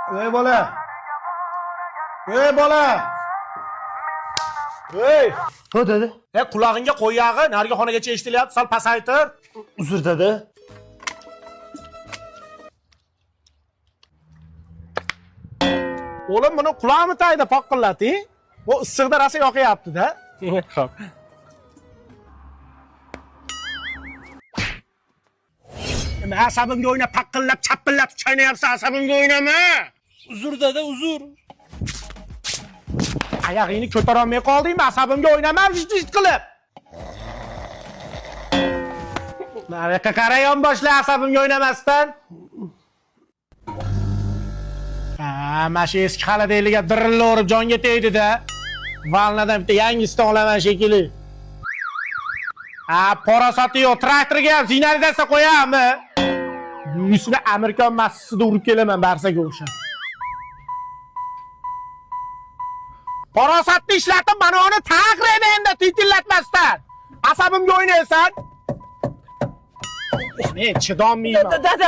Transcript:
Ey bola. Ey bola. Ey. Ha dedi. Qulog'ingga qo'yog'i narigi xonagacha eshitilyapti, sal pasaytir. Uzr dedi. O'g'lim buni qulog'imi tagida poqqillating. Bu issiqda rosa yoqyapti-da. Xo'p. Nima asabimga o'ynab paqqillab, chappillab chaynayapsan, asabimga o'ynama. Uzr dedi, uzr. Oyog'ingni ko'tara olmay qoldingmi? Asabimga o'ynama, vijt qilib. Nariyoqqa qara yonboshla asabimga o'ynamasdan. Mana shu eski xaladayliga dirilla urib jonga tegdi-da. Valnadan bitta yangisini olaman shekilli. Parasoti yo'q, traktorga ham signalizatsiya qo'yammi? Yuzini Amerikan massasida urib kelaman barsaga o'xshab. Parasotni ishlatib, mana uni taqrayda endi titillatmasdan. Asabimga o'ynaysan. Men chidolmayman. Dada!